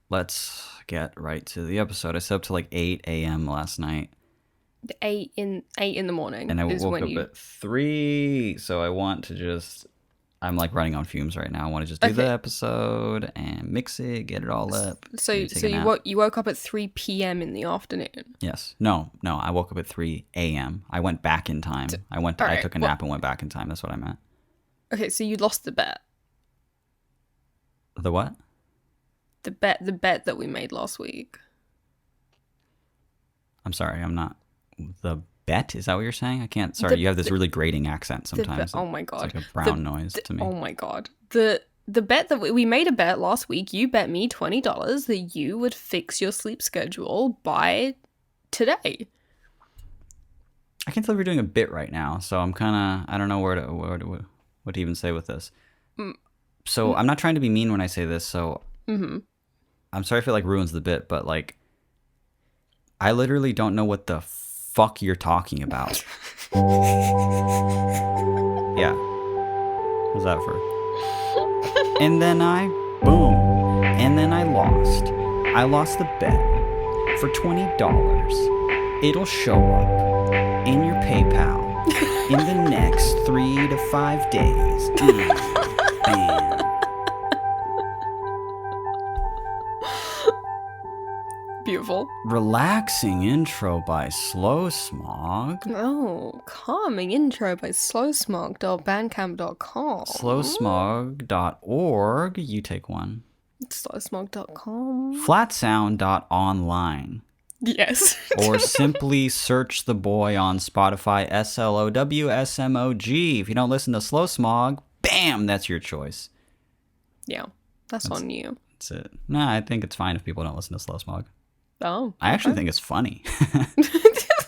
let's get right to the episode. I stayed up to like 8 a.m. last night. Eight in the morning. And I is woke when up you... at 3, so I want to just... I'm like running on fumes right now. I want to just do the episode and mix it, get it all up. So you woke up at 3 p.m. in the afternoon? Yes. No, I woke up at 3 a.m. I went back in time. I took a nap and went back in time. That's what I meant. Okay, so you lost the bet. The what? The bet that we made last week. I'm sorry, I'm not... The bet? Is that what you're saying? I can't... Sorry, you have this really grating accent sometimes. Oh my God. It's like a brown noise to me. Oh my God. The bet that we made a bet last week, you bet me $20 that you would fix your sleep schedule by today. I can't tell if we're doing a bit right now, so I'm kind of... I don't know what to even say with this. So I'm not trying to be mean when I say this, so... I'm sorry if it like ruins the bit, but like... I literally don't know what the fuck you're talking about. Yeah. What's that for? And then boom. And then I lost. I lost the bet for $20. It'll show up in your PayPal in the next 3 to 5 days. Bam. Beautiful. Relaxing intro by Slow Smog. Oh, calming intro by slowsmog.bandcamp.com. Slowsmog.org. You take one. Slowsmog.com. Flatsound.online. Yes. Or simply search the boy on Spotify, SLOWSMOG. If you don't listen to Slow Smog, bam, that's your choice. Yeah, that's on you. That's it. Nah, I think it's fine if people don't listen to Slow Smog. Oh. I actually think it's funny.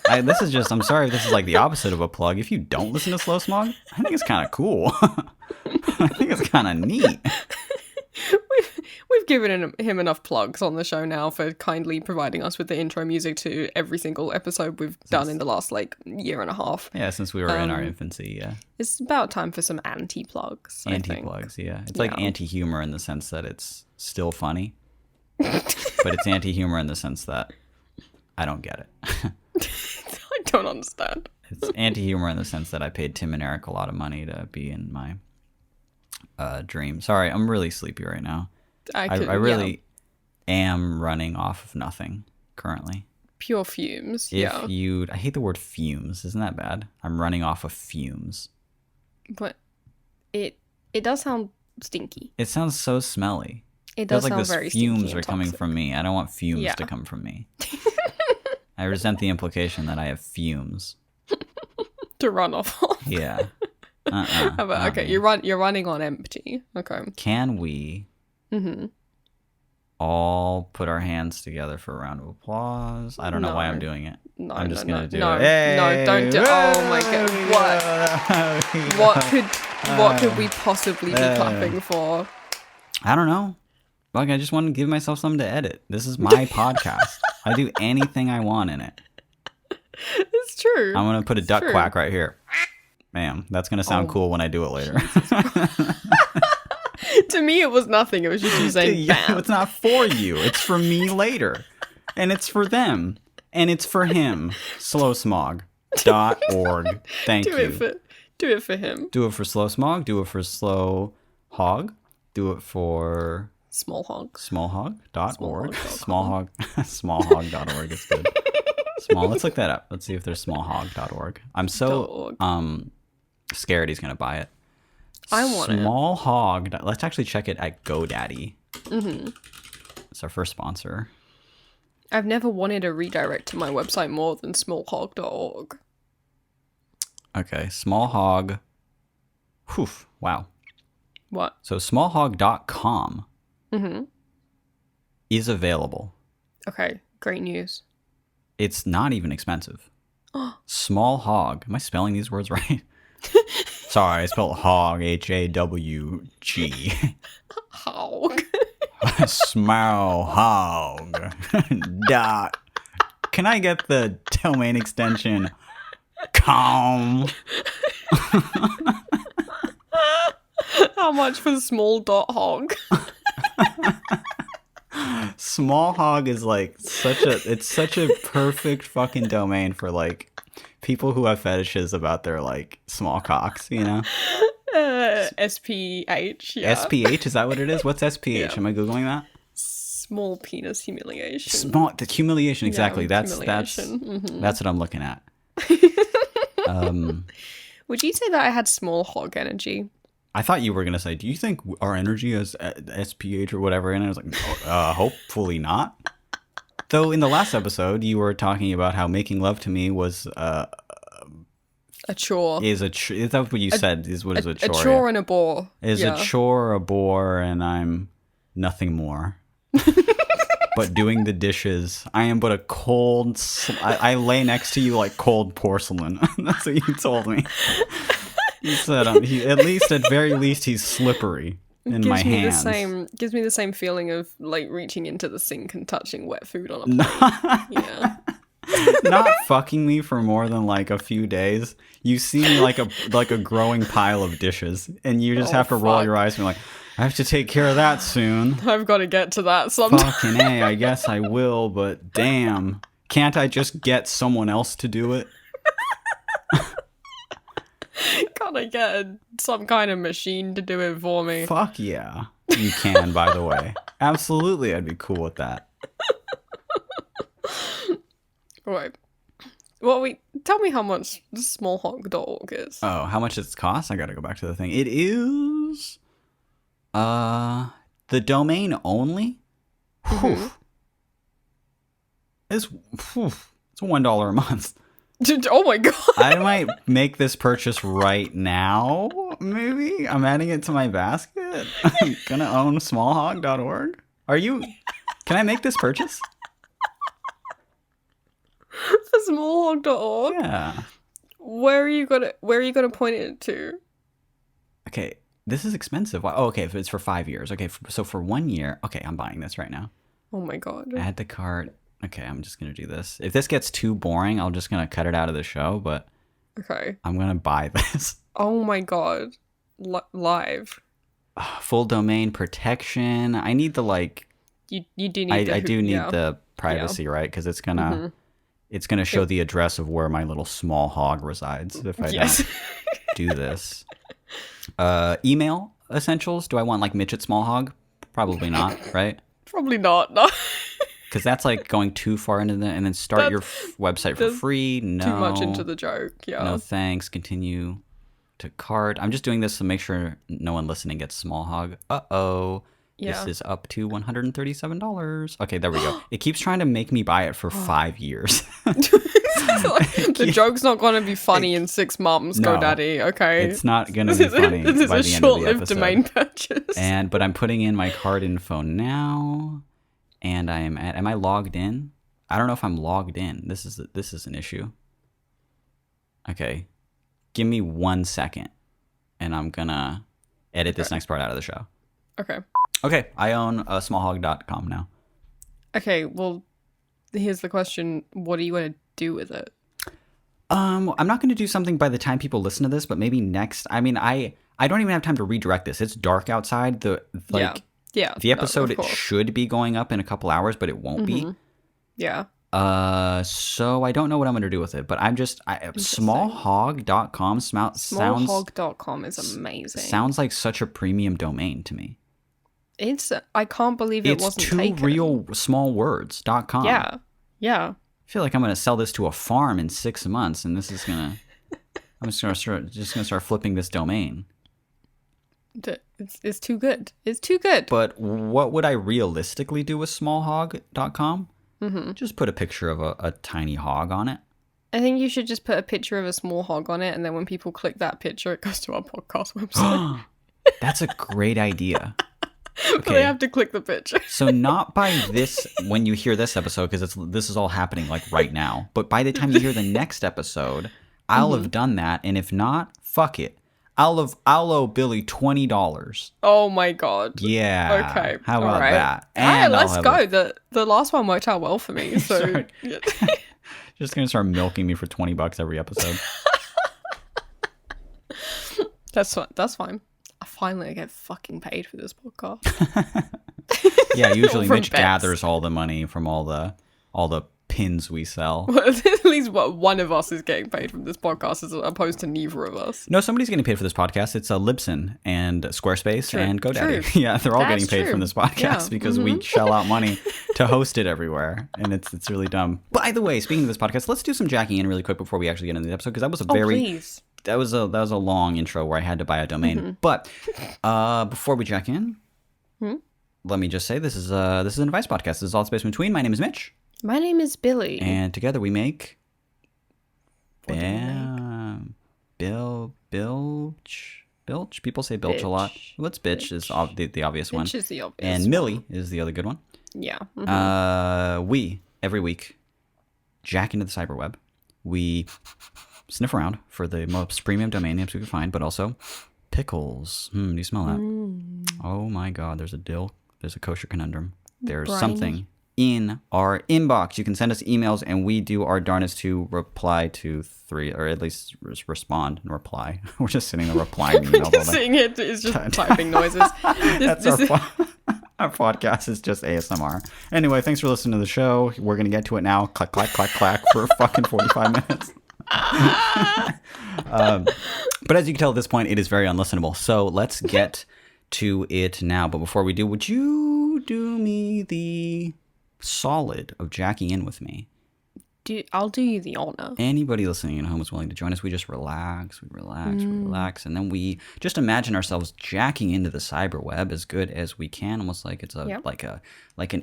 I'm sorry if this is like the opposite of a plug. If you don't listen to Slow Smog, I think it's kind of cool. I think it's kind of neat. We've given him enough plugs on the show now for kindly providing us with the intro music to every single episode we've done in the last like year and a half. Yeah, since we were in our infancy, yeah. It's about time for some anti-plugs. Anti-plugs, yeah. It's like anti-humor in the sense that it's still funny. But it's anti-humor in the sense that I don't get it. I don't understand. It's anti-humor in the sense that I paid Tim and Eric a lot of money to be in my dream. Sorry, I'm really sleepy right now. I really am running off of nothing currently. Pure fumes. I hate the word fumes. Isn't that bad? I'm running off of fumes. But it does sound stinky. It sounds so smelly. It does sound very stinky. Fumes are coming from me. I don't want fumes to come from me. I resent the implication that I have fumes to run off of. Yeah. Okay, you're running on empty. Okay. Can we all put our hands together for a round of applause? I don't know why I'm doing it. No, I'm just gonna do it. Hey! No, don't do. Oh my God! What could we possibly be clapping for? I don't know. Like, I just want to give myself something to edit. This is my podcast. I do anything I want in it. It's true. I'm going to put a duck quack right here. Bam. That's going to sound cool when I do it later. To me, it was nothing. It was just you saying bam. It's not for you. It's for me later. And it's for them. And it's for him. Slowsmog.org. Thank you. Do it for him. Do it for Slow Smog. Do it for Slow Hog. Do it for... Small Hog. Smallhog.org. Smallhog.org is good. Let's look that up. Let's see if there's smallhog.org. I'm so scared he's going to buy it. I want Small Hog. Let's actually check it at GoDaddy. It's our first sponsor. I've never wanted a redirect to my website more than smallhog.org. Okay, Small Hog. Whew, wow. What? So smallhog.com is available. Okay, great news. It's not even expensive. Small Hog. Am I spelling these words right? Sorry, I spelled hog, H-A-W-G. Hog. Small Hog. Dot. Can I get the domain extension com? How much for small.hog? Small hog is like it's such a perfect fucking domain for like people who have fetishes about their like small cocks, you know? SPH, yeah. SPH, is that what it is? What's SPH? Yeah. Am I Googling that? Small penis humiliation. The humiliation, exactly. Yeah, That's humiliation. that's what I'm looking at. Would you say that I had small hog energy? I thought you were gonna say, do you think our energy has SPH or whatever? And I was like, no, hopefully not. Though in the last episode, you were talking about how making love to me was A chore. is that what you said? Is what is a chore? A chore and a bore. Is a chore, a bore, and I'm nothing more. But doing the dishes, I am but a cold. I lay next to you like cold porcelain. That's what you told me. You said at very least, he's slippery in my hands. Gives me the same feeling of like reaching into the sink and touching wet food on a plate. Yeah. Not fucking me for more than like a few days. You see me like a growing pile of dishes, and you just have to roll your eyes and be like, I have to take care of that soon. I've got to get to that sometime. Fucking A, I guess I will, but damn. Can't I just get someone else to do it? Can't I get some kind of machine to do it for me? Fuck yeah. You can, by the way. Absolutely, I'd be cool with that. Right. Well, tell me how much smallhog.org is. Oh, how much it costs? I gotta go back to the thing. It is... the domain only? Whew. It's $1 a month. Oh my god. I might make this purchase right now, maybe? I'm adding it to my basket. I'm gonna own smallhog.org. Can I make this purchase? For smallhog.org? Yeah. Where are you gonna point it to? Okay, this is expensive. Oh, okay, if it's for 5 years. Okay, so for 1 year, okay, I'm buying this right now. Oh my god. Add to cart. Okay, I'm just going to do this. If this gets too boring, I'm just going to cut it out of the show, but okay. I'm going to buy this. Oh my god. Live. Full domain protection. I need the like... You do need I do need the privacy, right? Because it's going to... It's going to show the address of where my little small hog resides if I don't do this. Email essentials. Do I want like Mitch at Small Hog? Probably not, right? Probably not, no. Because that's like going too far into and then start your website for free. No. Too much into the joke, yeah. No thanks. Continue to cart. I'm just doing this to make sure no one listening gets Small Hog. Uh-oh. Yeah. This is up to $137. Okay, there we go. It keeps trying to make me buy it for 5 years. The joke's not going to be funny in 6 months, no, GoDaddy. Okay, it's not going to be funny. This is by a the end of the short-lived episode. domain purchase. But I'm putting in my card info now, and am I logged in? I don't know if I'm logged in. This is an issue. Okay, give me 1 second, and I'm gonna edit this next part out of the show. Okay, I own smallhog.com now. Okay, well, here's the question. What are you going to do with it? I'm not going to do something by the time people listen to this, but maybe next. I mean, I don't even have time to redirect this. It's dark outside. The episode it should be going up in a couple hours, but it won't be. Yeah. So I don't know what I'm going to do with it, but smallhog.com sounds... Smallhog.com is amazing. Sounds like such a premium domain to me. I can't believe it wasn't taken. It's 2 real small words.com. Yeah. I feel like I'm going to sell this to a farm in 6 months, and this is going to... I'm just going to start flipping this domain. It's too good. It's too good. But what would I realistically do with smallhog.com? Just put a picture of a tiny hog on it. I think you should just put a picture of a small hog on it, and then when people click that picture, it goes to our podcast website. That's a great idea. Okay. But they have to click the picture. So not by this, when you hear this episode, because this is all happening like right now, but by the time you hear the next episode, I'll have done that, and if not, fuck it. I'll owe Billy $20. Oh my god. Yeah. Okay. How about that? And let's go. The last one worked out well for me. So just gonna start milking me for $20 every episode. That's fine. I finally get fucking paid for this podcast. Yeah, usually From Mitch bets. gathers all the money from all the pins we sell. At least one of us is getting paid from this podcast as opposed to neither of us. No, somebody's getting paid for this podcast. It's Libsyn and Squarespace and GoDaddy. True. Yeah, they're all That's getting paid true. from this podcast Yeah. because we shell out money to host it everywhere, and it's really dumb. By the way, speaking of this podcast, let's do some jacking in really quick before we actually get into the episode, because that was a Please. that was a long intro where I had to buy a domain. But before we jack in, let me just say this is an advice podcast. This is All Space Between. My name is Mitch. My name is Billy. And together we make What do we Bilch. People say bilch a lot. Bitch. Well, it's bitch is the obvious one. Which is the obvious And one. Millie is the other good one. Yeah. We every week jack into the cyberweb. We sniff around for the most premium domain names we can find, but also pickles. Do you smell that? Oh my God! There's a kosher conundrum. There's Briny. something in our inbox. You can send us emails, and we do our darnest to reply to 3, or at least respond and reply. We're just sitting there replying to emails all Just day. seeing it is just typing noises. That's our podcast is just ASMR. Anyway, thanks for listening to the show. We're gonna get to it now. Clack clack clack clack for fucking 45 minutes. But as you can tell at this point, it is very unlistenable. So let's get to it now. But before we do, would you do me the solid of jacking in with me? I'll do you the honor. Anybody listening at home is willing to join us. We just relax, we relax, and then we just imagine ourselves jacking into the cyber web as good as we can, almost like it's like an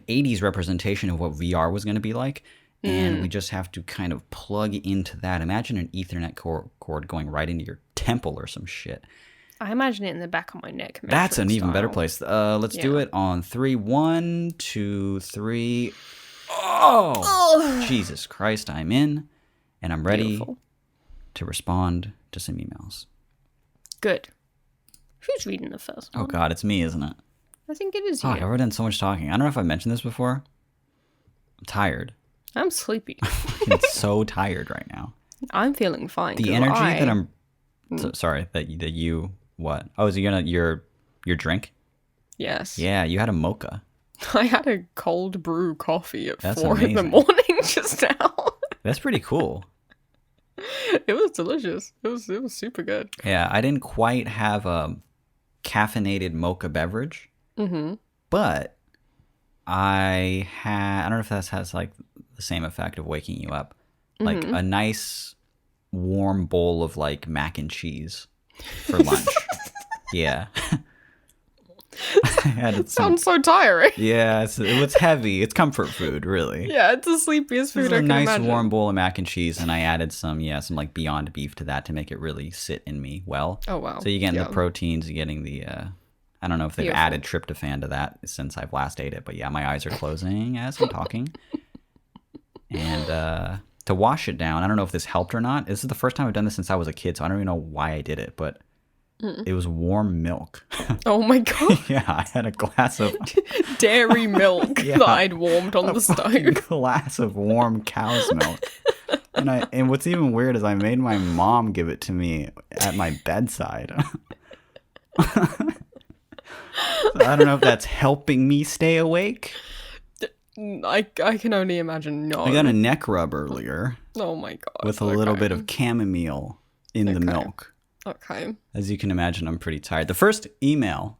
80s representation of what VR was going to be like. And we just have to kind of plug into that. Imagine an Ethernet cord going right into your temple or some shit. I imagine it in the back of my neck. That's an even better style. place. Let's do it on 3. 1, 2, 3. Oh, Jesus Christ! I'm in, and I'm ready Beautiful. to respond to some emails. Good. Who's reading the first one? Oh God, it's me, isn't it? I think it is Oh, you. I've already done so much talking. I don't know if I've mentioned this before. I'm tired. I'm sleepy. I'm so tired right now. I'm feeling fine. The 'cause energy I- that I'm sorry that you what? Oh, is it your drink? Yes. Yeah, you had a mocha. I had a cold brew coffee at That's 4 in the amazing. morning just now. That's pretty cool. It was delicious. It was super good. Yeah, I didn't quite have a caffeinated mocha beverage, but I don't know if that has like the same effect of waking you up, like a nice warm bowl of like mac and cheese for lunch. Yeah. I had some, Sounds so tiring. yeah, it was heavy. It's comfort food, really. Yeah, it's the sleepiest It was food I a can nice imagine. warm bowl of mac and cheese, and I added some like Beyond Beef to that to make it really sit in me well. Oh, wow. So you're getting Yeah. the proteins, you're getting the I don't know if they've Beautiful. added tryptophan to that since I've last ate it, but yeah, my eyes are closing as I'm talking. And to wash it down, I don't know if this helped or not. This is the first time I've done this since I was a kid, so I don't even know why I did it, but it was warm milk. Oh my god. Yeah, I had a glass of Dairy milk Yeah. that I'd warmed on the fucking stove. glass of warm cow's milk. And what's even weird is I made my mom give it to me at my bedside. So I don't know if that's helping me stay awake. I can only imagine no. I got a neck rub earlier Oh my god. with a little Okay. bit of chamomile in the Okay. milk. Okay. As you can imagine, I'm pretty tired. The first email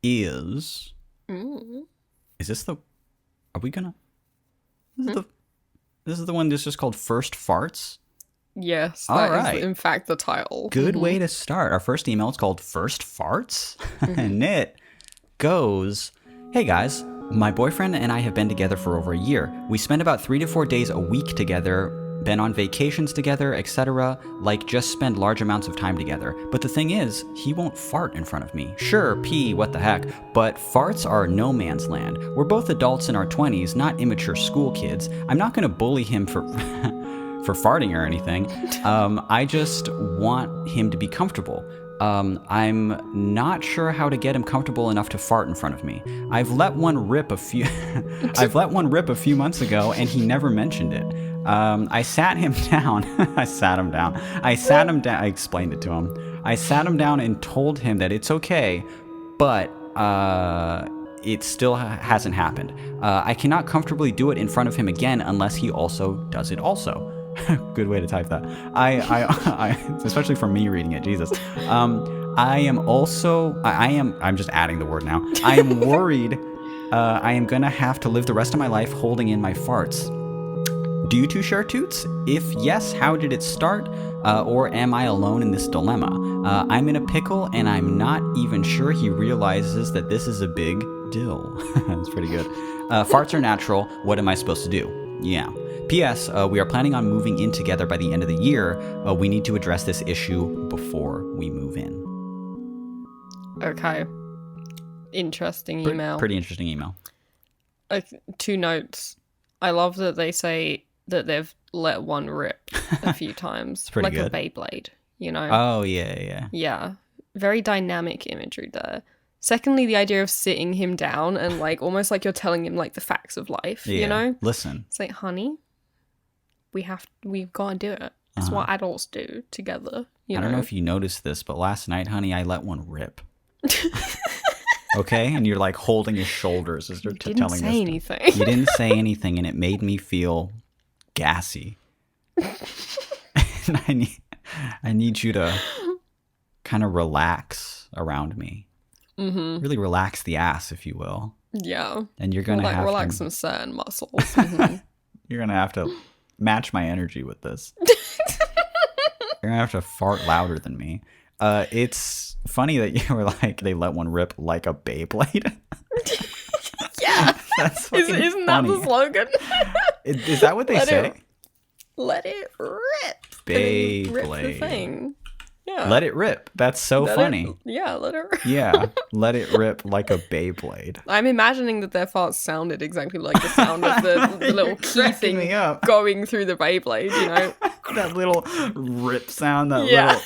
is... Is this the... Are we gonna... This is the one that's just called First Farts? Yes, All that is right. in fact the title. Good way to start. Our first email is called First Farts. And it goes, "Hey guys, my boyfriend and I have been together for over a year. We spend about 3 to 4 days a week together, been on vacations together, etc. Like just spend large amounts of time together. But the thing is, he won't fart in front of me. Sure, pee, what the heck, but farts are no man's land. We're both adults in our 20s, not immature school kids. I'm not going to bully him for for farting or anything. I just want him to be comfortable. I'm not sure how to get him comfortable enough to fart in front of me. I've let one rip a few months ago and he never mentioned it. I sat him down. I explained it to him. I sat him down and told him that it's okay, but it still hasn't happened. I cannot comfortably do it in front of him again unless he also does it also. Good way to type that. Especially for me reading it, Jesus. I'm just adding the word now. I am worried I am gonna have to live the rest of my life holding in my farts. Do you two share toots? If yes, how did it start? Or am I alone in this dilemma? I'm in a pickle and I'm not even sure he realizes that this is a big deal. That's pretty good. Farts are natural. What am I supposed to do? Yeah. P.S. We are planning on moving in together by the end of the year. We need to address this issue before we move in. Okay. Interesting email. Pretty interesting email. 2 notes. I love that they say that they've let one rip a few times. Pretty like good. a Beyblade, you know? Oh, yeah. Yeah. Very dynamic imagery there. Secondly, the idea of sitting him down and like almost like you're telling him like the facts of life, you know? Listen. It's like, honey, we've got to do it. It's what adults do together, you know? I don't know if you noticed this, but last night, honey, I let one rip. Okay? And you're like holding his shoulders as you're telling this. You didn't say anything. You didn't say anything, and it made me feel gassy. And I need you to kind of relax around me. Mm-hmm. Really relax the ass, if you will. Yeah. And you're gonna have relax some certain muscles. Mm-hmm. You're gonna have to match my energy with this. You're gonna have to fart louder than me. It's funny that you were like, they let one rip like a Beyblade. Yeah. That's Isn't that the slogan? Is that what they say? Let it rip. Beyblade. Rip the thing. Yeah. Let it rip. That's so funny. Let it rip. Yeah. Let it rip like a Beyblade. I'm imagining that their farts sounded exactly like the sound of the little key thing going through the Beyblade, you know? That little rip sound, little...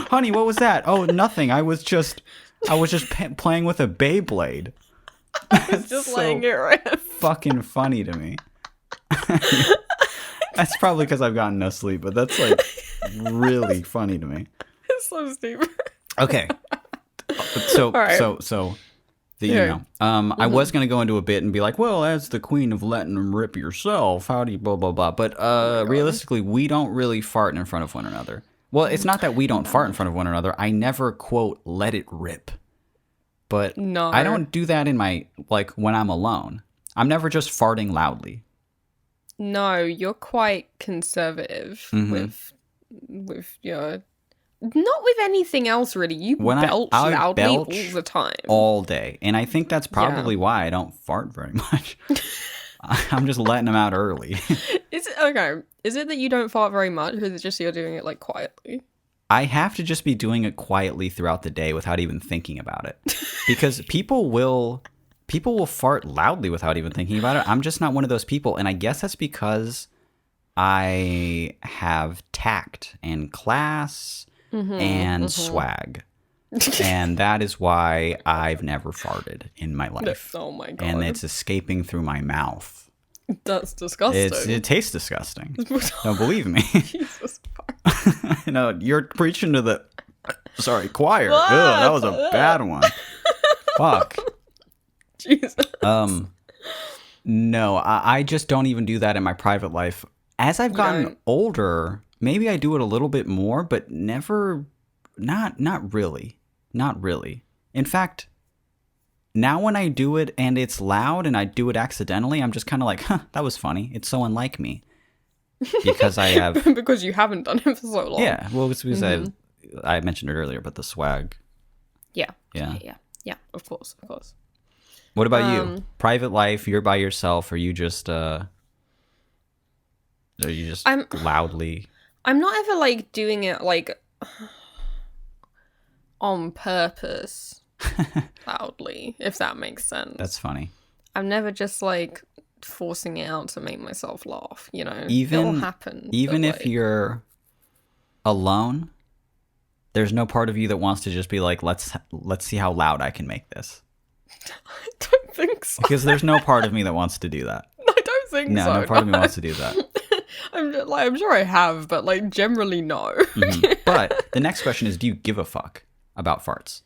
Honey, what was that? Oh, nothing. I was just playing with a Beyblade. I was just letting it rip. Fucking funny to me. That's probably because I've gotten no sleep, but that's like really funny to me. It's so stupid. Okay. So the Yeah. email. I was gonna go into a bit and be like, well, as the queen of letting them rip yourself, how do you blah blah blah. But realistically, we don't really fart in front of one another. Well, it's not that we don't fart in front of one another. I never quote let it rip. But No. I don't do that in my when I'm alone. I'm never just farting loudly. No, you're quite conservative with your... Not with anything else, really. You belch loudly all the time. All day. And I think that's probably why I don't fart very much. I'm just letting them out early. Is it that you don't fart very much, or is it just you're doing it quietly? I have to just be doing it quietly throughout the day without even thinking about it. Because people will fart loudly without even thinking about it. I'm just not one of those people. And I guess that's because I have tact and class and swag. And that is why I've never farted in my life. Oh my God. And it's escaping through my mouth. That's disgusting. It tastes disgusting. Don't believe me. Jesus Christ. No, you're preaching to the choir. Ugh, that was a bad one. Fuck. Jesus. No, I just don't even do that in my private life. As I've gotten older, maybe I do it a little bit more, but never, not really. Not really. In fact, now when I do it and it's loud and I do it accidentally, I'm just kind of like, that was funny. It's so unlike me. Because I have... because you haven't done it for so long. Yeah, well, it's because I mentioned it earlier, but the swag. Yeah, of course. What about you? Private life, you're by yourself, or you just loudly... I'm not ever doing it on purpose loudly, if that makes sense. That's funny. I'm never just forcing it out to make myself laugh, you know? Even, it will happen. Even if you're alone, there's no part of you that wants to just be like, let's see how loud I can make this. I don't think so. Because there's no part of me that wants to do that. I don't think so. No part of me wants to do that. I'm sure I have, but generally no. But the next question is, do you give a fuck about farts?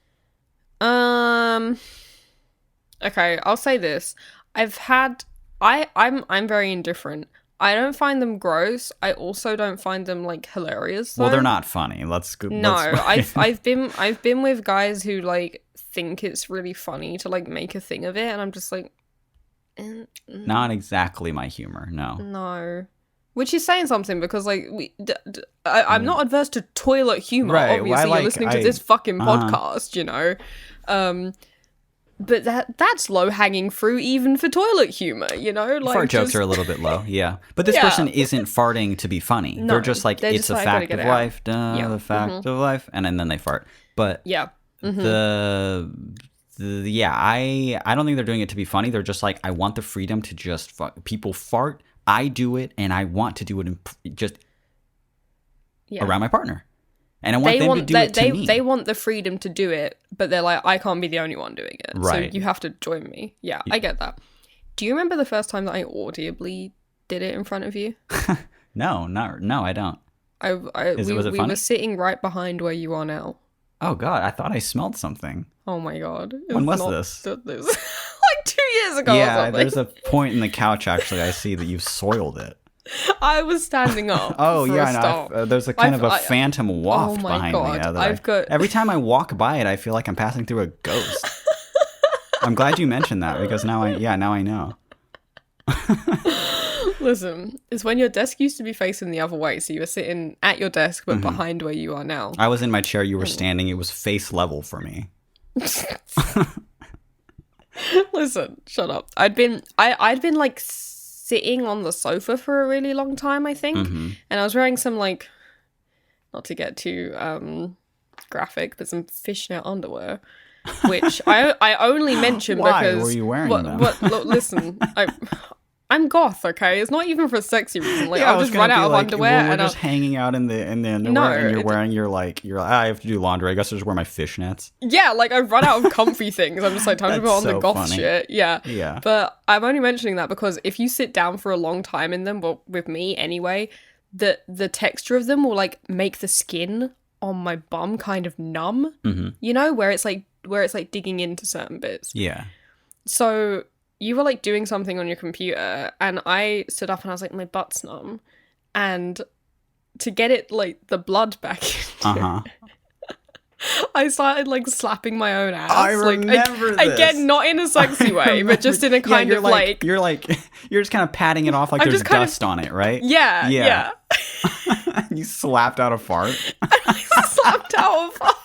Okay, I'll say this. I'm very indifferent. I don't find them gross. I also don't find them like hilarious though. Well, they're not funny. Let's No, let's I've been with guys who like think it's really funny to like make a thing of it, and I'm just like, not exactly my humor. No. no. Which is saying something because like I'm not adverse to toilet humor. Right, Obviously, you're listening to this fucking podcast, you know. But that's low hanging fruit even for toilet humor, you know. Like Fart jokes are a little bit low, yeah. But this person isn't farting to be funny. No, they're just like, they're it's just a like, fact gotta of get it out. life, the fact of life, and then they fart. But yeah. I don't think they're doing it to be funny. They're just like, I want the freedom to just people fart. I do it, and I want to do it just around my partner. And I want them to do it to me. They want the freedom to do it, but they're like, I can't be the only one doing it. Right. So you have to join me. Yeah, I get that. Do you remember the first time that I audibly did it in front of you? No, I don't. Was it funny? We were sitting right behind where you are now. Oh, God, I thought I smelled something. Oh, my God. When was this? Like 2 years ago or something. There's a point in the couch, actually, I see that you've soiled it. I was standing up. Oh, yeah, no, there's a kind of a phantom waft behind me. Every time I walk by it, I feel like I'm passing through a ghost. I'm glad you mentioned that, because now I know. Listen, it's when your desk used to be facing the other way, so you were sitting at your desk, but behind where you are now. I was in my chair, you were standing, it was face level for me. Listen, shut up. I'd been like sitting on the sofa for a really long time, I think. And I was wearing some like, not to get too graphic, but some fishnet underwear, which I only mention because... Why were you wearing them? Look, listen, I'm goth, okay? It's not even for a sexy reason. Like, I'll just run out of underwear. We're just hanging out in the underwear, and you're wearing I have to do laundry. I guess I'll just wear my fishnets. Yeah, like I've run out of comfy things. I'm just like, time to put on the goth funny. shit. Yeah. Yeah. But I'm only mentioning that because if you sit down for a long time in them, well, with me anyway, the texture of them will like make the skin on my bum kind of numb. You know, where it's like digging into certain bits. Yeah. So you were like doing something on your computer, and I stood up and I was like, my butt's numb, and to get it like the blood back into it, I started like slapping my own ass. I remember this. Again, not in a sexy way, but just in a kind of like you're just kind of patting it off like there's dust on it, right? Yeah. You slapped out a fart. I slapped out a fart.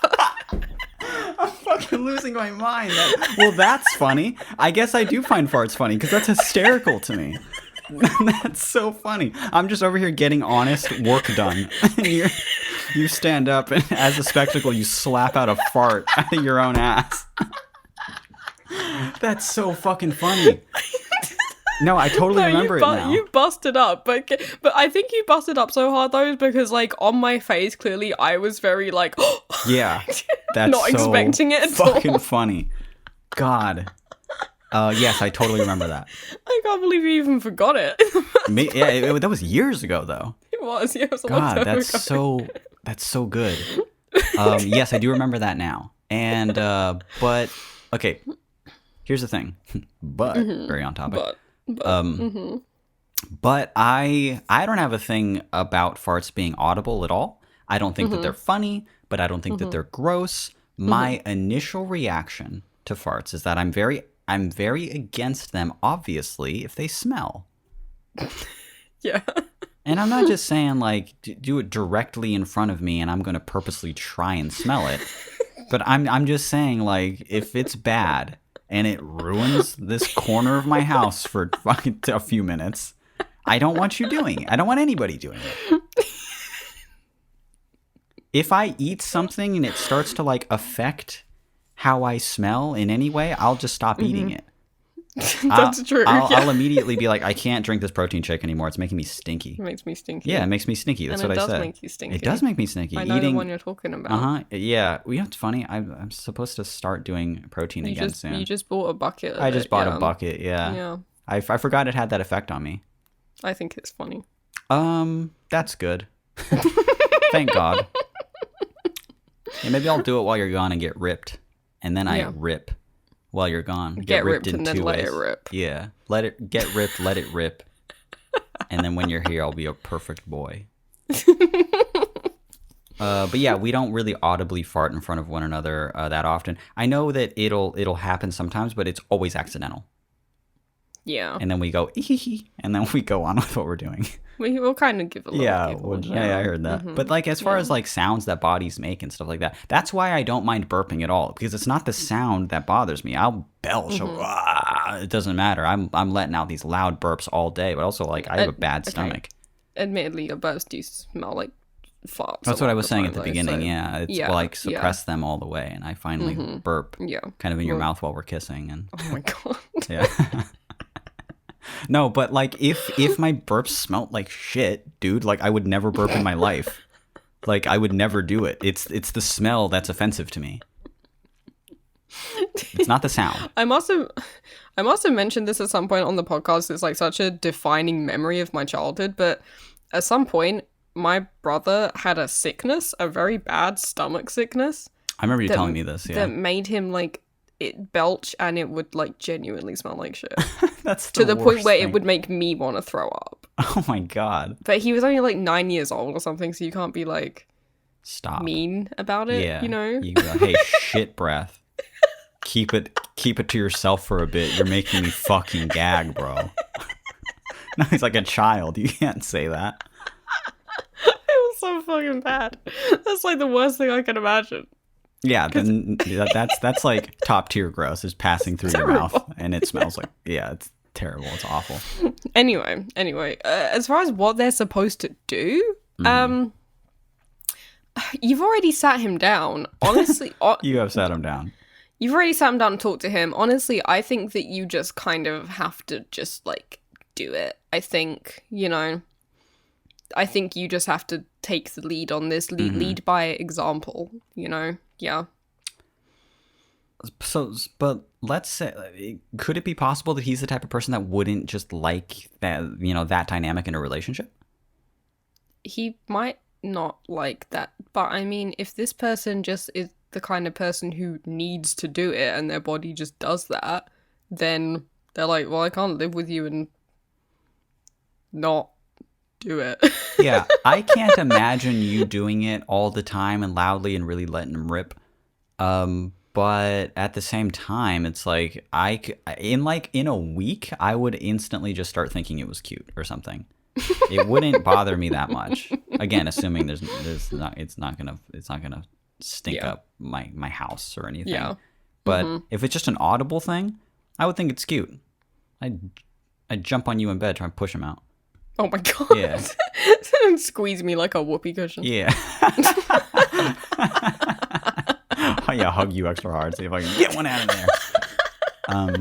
I'm fucking losing my mind. Well, that's funny. I guess I do find farts funny because that's hysterical to me. That's so funny. I'm just over here getting honest work done. And you stand up and as a spectacle, you slap out a fart out of your own ass. That's so fucking funny. No, I totally remember it now. You busted up, but I think you busted up so hard though because like on my face, clearly I was very like, yeah, that's not expecting it at fucking all. Funny. God. Yes, I totally remember that. I can't believe you even forgot it. That was years ago though. It was. Yeah, it was a long time ago. That's so good. Yes, I do remember that now. And but okay, here's the thing. But very on topic. But I don't have a thing about farts being audible at all. I don't think that they're funny, but I don't think that they're gross. My initial reaction to farts is that I'm very against them, obviously, if they smell. Yeah. And I'm not just saying like do it directly in front of me and I'm going to purposely try and smell it. But I'm just saying like if it's bad and it ruins this corner of my house for fucking a few minutes, I don't want you doing it. I don't want anybody doing it. If I eat something and it starts to like affect how I smell in any way, I'll just stop eating it. That's true. I'll immediately be like, I can't drink this protein shake anymore. It's making me stinky. It makes me stinky. Yeah, it makes me stinky. That's what I said. It does make you stinky. It does make me stinky. I know the one you're talking about. Yeah. You know what's funny? I'm supposed to start doing protein again soon. You just bought a bucket. I just bought a bucket. Yeah. Yeah. I forgot it had that effect on me. I think it's funny. That's good. Thank God. Yeah, maybe I'll do it while you're gone and get ripped, and then I rip. while you're gone. Get ripped and then let it rip. Yeah. Let it get ripped, let it rip. And then when you're here, I'll be a perfect boy. But yeah, we don't really audibly fart in front of one another that often. I know that it'll happen sometimes, but it's always accidental. Yeah. And then we go, ee, and then we go on with what we're doing. We'll kind of give a little giggle. Yeah, I heard that. But like as far as like sounds that bodies make and stuff like that, that's why I don't mind burping at all, because it's not the sound that bothers me. I'll belch. It doesn't matter. I'm letting out these loud burps all day, but also like I have a bad stomach. Admittedly, your burps do smell like farts. That's what I was saying at the beginning. So, yeah, it's like suppress them all the way, and I finally burp kind of in your mouth while we're kissing. And oh my god. Yeah. No, but like if my burps smelt like shit, dude, like I would never burp in my life. Like I would never do it. It's the smell that's offensive to me. It's not the sound. I must have mentioned this at some point on the podcast. It's like such a defining memory of my childhood, but at some point my brother had a sickness, a very bad stomach sickness. I remember you telling me this, yeah. That made him like it belch, and it would like genuinely smell like shit. That's to the point where thing. it would make me want to throw up. Oh my god. But he was only like 9 years old or something, so you can't be like mean about it, yeah. you know? You go, hey, shit breath. Keep it to yourself for a bit. You're making me fucking gag, bro. No, he's like a child. You can't say that. It was so fucking bad. That's like the worst thing I can imagine. Yeah, then that's like top tier gross is passing through your mouth, and it smells like, yeah, it's terrible. It's awful. Anyway, as far as what they're supposed to do, you've already sat him down. Honestly, you have sat him down. You've already sat him down and talked to him. Honestly, I think that you just kind of have to just like do it. I think, I think you just have to take the lead on this, lead by example, Yeah. So, but let's say, could it be possible that he's the type of person that wouldn't just like that, that dynamic in a relationship? He might not like that, but I mean, if this person just is the kind of person who needs to do it and their body just does that, then they're like, well, I can't live with you and not do it. Yeah, I can't imagine you doing it all the time and loudly and really letting him rip. But at the same time, it's like in a week, I would instantly just start thinking it was cute or something. It wouldn't bother me that much. Again, assuming it's not gonna stink up my house or anything. Yeah. But if it's just an audible thing, I would think it's cute. I'd jump on you in bed, try and push him out. Oh my god. Yeah. And squeeze me like a whoopee cushion. Yeah. Oh yeah, hug you extra hard, see if I can get one out of there.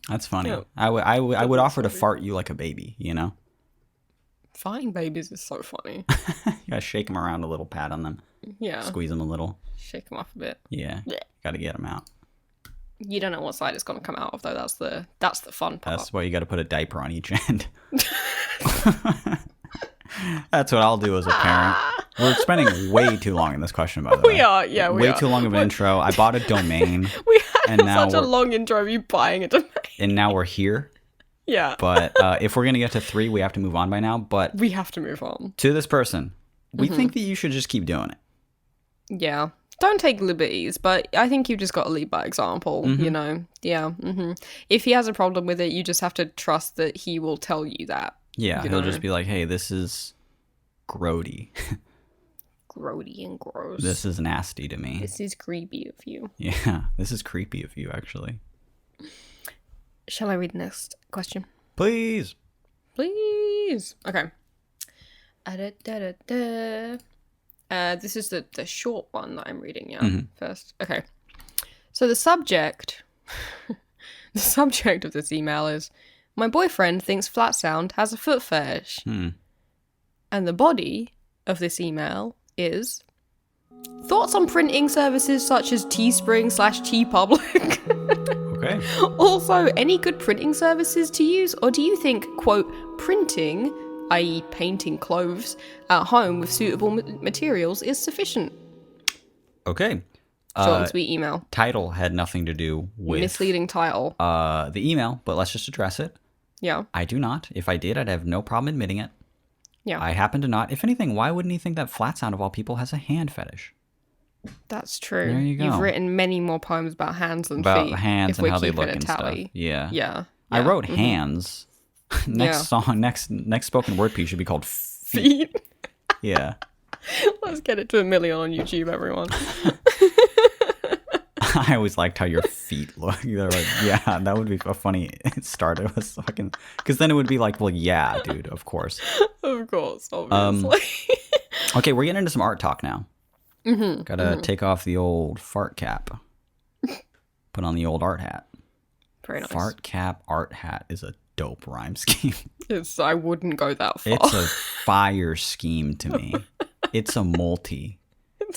That's funny. Yeah. I would offer to fart you like a baby, Farting babies is so funny. You gotta shake them around a little, pat on them. Yeah. Squeeze them a little. Shake them off a bit. Yeah. Blech. Gotta get them out. You don't know what side it's gonna come out of though. That's the fun part. That's why you gotta put a diaper on each end. That's what I'll do as a parent. We're spending way too long in this question, by the way. We are, yeah, we way are. Too long of an intro. I bought a domain. We had such a long intro of you buying a domain. And now we're here. Yeah. But if we're going to get to 3, we have to move on by now. But we have to move on. To this person, we think that you should just keep doing it. Yeah. Don't take liberties, but I think you've just got to lead by example, Yeah. If he has a problem with it, you just have to trust that he will tell you that. Yeah, he'll just be like, hey, this is grody. Grody and gross. This is nasty to me. This is creepy of you. Yeah, this is creepy of you, actually. Shall I read the next question? Please. Please. Okay. This is the short one that I'm reading, first. Okay. So the subject of this email is, my boyfriend thinks flat sound has a foot fetish. And the body of this email is, thoughts on printing services such as Teespring/TeePublic. Okay. Also, any good printing services to use? Or do you think, quote, printing, i.e. painting clothes, at home with suitable materials is sufficient? Okay. Short and sweet email. Title had nothing to do with Misleading title. the email, but let's just address it. Yeah. I do not. If I did, I'd have no problem admitting it. Yeah. I happen to not. If anything, why wouldn't he think that Flat Sound of all people has a hand fetish? That's true. There you go. You've written many more poems about hands than About feet. hands if and we're how they keeping look a and tally. stuff. Yeah. Yeah. I wrote hands. Next song, next spoken word piece should be called feet. Feet. Yeah. Let's get it to 1 million on YouTube, everyone. I always liked how your feet look. They're like, yeah, that would be a funny start. It was fucking, because then it would be like, well, yeah, dude, of course. Of course, obviously. Okay, we're getting into some art talk now. Gotta take off the old fart cap. Put on the old art hat. Very nice. Fart cap art hat is a dope rhyme scheme. I wouldn't go that far. It's a fire scheme to me. It's a multi.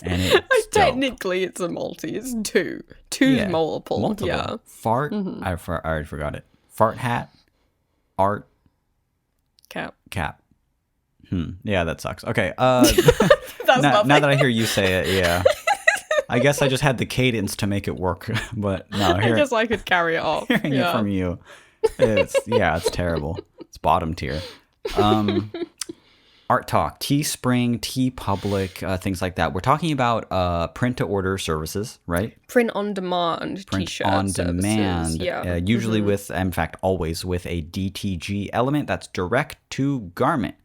And it's Technically, it's a multi. It's two. Two's Yeah, multiple. Yeah. Fart. I already forgot it. Fart hat. Art Cap. cap. Yeah, that sucks. Okay. That's now nothing. that I hear you say it, yeah. I guess I just had the cadence to make it work, but no. I guess I could carry it off. Hearing it from you, it's terrible. It's bottom tier. Art Talk, Teespring, TeePublic, things like that. We're talking about print to order services, right? Print on demand Print t-shirt on services. demand. Yeah. Usually with, in fact, always with a DTG element. That's direct to garment,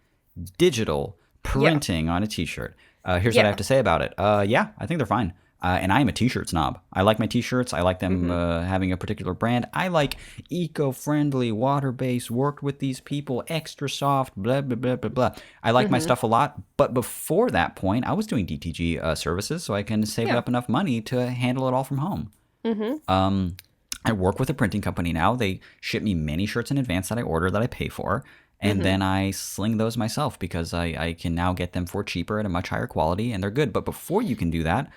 digital printing on a t-shirt. Here's what I have to say about it. Yeah, I think they're fine. And I am a t-shirt snob. I like my t-shirts. I like them having a particular brand. I like eco-friendly, water-based, worked with these people, extra soft, blah, blah, blah, blah, blah. I like my stuff a lot. But before that point, I was doing DTG services, so I can save up enough money to handle it all from home. I work with a printing company now. They ship me many shirts in advance that I order that I pay for. And then I sling those myself because I can now get them for cheaper at a much higher quality, and they're good. But before you can do that,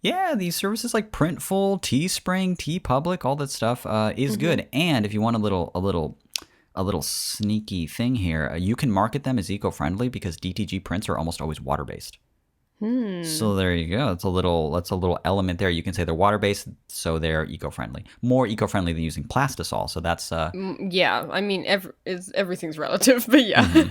yeah, these services like Printful, Teespring, TeePublic, all that stuff is good. And if you want a little sneaky thing here, you can market them as eco-friendly because DTG prints are almost always water-based. So there you go. That's a little element there. You can say they're water-based, so they're eco-friendly. More eco-friendly than using plastisol. So that's Yeah, I mean, everything's relative, but yeah.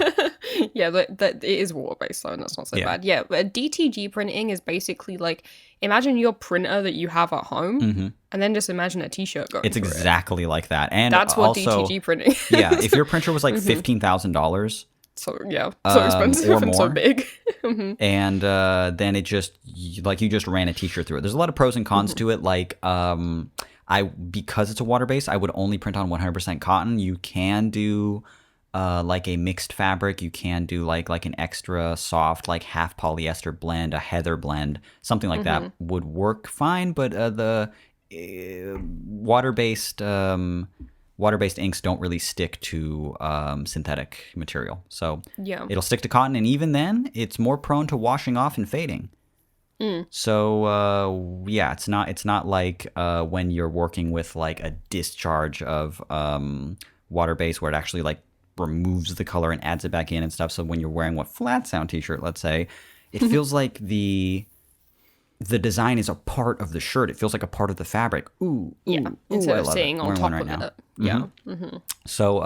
Yeah, that it is water-based, so that's not so bad. Yeah, but DTG printing is basically like, imagine your printer that you have at home, and then just imagine a t-shirt going it's through exactly like that. And that's what also, DTG printing is. Yeah, if your printer was like $15,000, so expensive or and so more. big. And then it just you just ran a t-shirt through it. There's a lot of pros and cons to it. Like because it's a water base, I would only print on 100% cotton. You can do like a mixed fabric. You can do like an extra soft, like half polyester blend, a heather blend, something like that would work fine. But the water-based inks don't really stick to synthetic material. So it'll stick to cotton, and even then, it's more prone to washing off and fading. So yeah, it's not like when you're working with like a discharge of water-based where it actually like removes the color and adds it back in and stuff. So when you're wearing a Flat Sound t-shirt, let's say, it feels like the design is a part of the shirt. It feels like a part of the fabric. Instead of saying on top of it. Yeah. So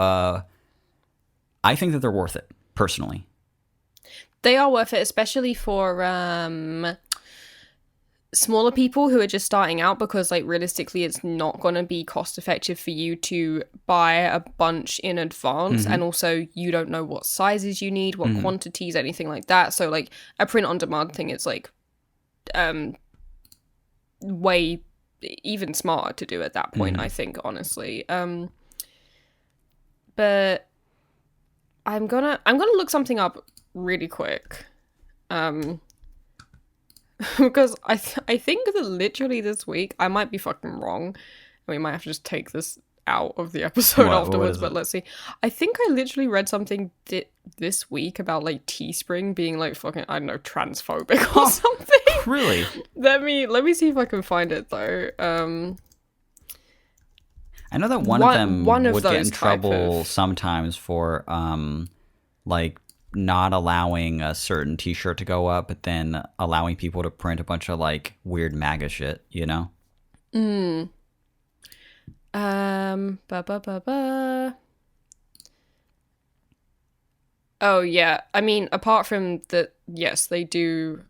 I think that they're worth it, personally. They are worth it, especially for smaller people who are just starting out, because like realistically it's not going to be cost effective for you to buy a bunch in advance, and also you don't know what sizes you need, what quantities, anything like that. So like a print on demand thing is like way even smarter to do at that point, I think, honestly. But I'm gonna look something up really quick, because I think that literally this week, I might be fucking wrong, and we might have to just take this out of the episode afterwards, but let's see. I think I literally read something this week about like Teespring being like fucking, I don't know, transphobic or something. Really? Let me see if I can find it though. I know that one of them would get in those type trouble of- sometimes for like not allowing a certain t-shirt to go up, but then allowing people to print a bunch of like weird MAGA shit, you know? Ba ba ba ba. Oh yeah. I mean, apart from the yes, they do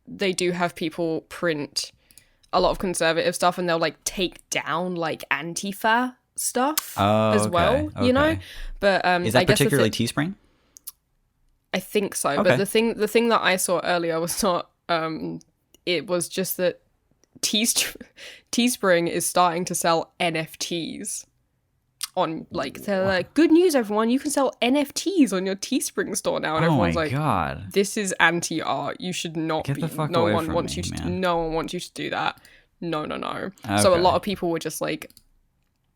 have people print a lot of conservative stuff, and they'll like take down like Antifa stuff as well, you know? But is that I guess particularly Teespring? I think so. Okay. But the thing that I saw earlier was not it was just that Teespring is starting to sell NFTs on like they're like, good news everyone, you can sell NFTs on your Teespring store now, and everyone's like, God, this is anti-art, you should not get be, the fuck no away one from wants me, you to man. no one wants you to do that. No. So a lot of people were just like,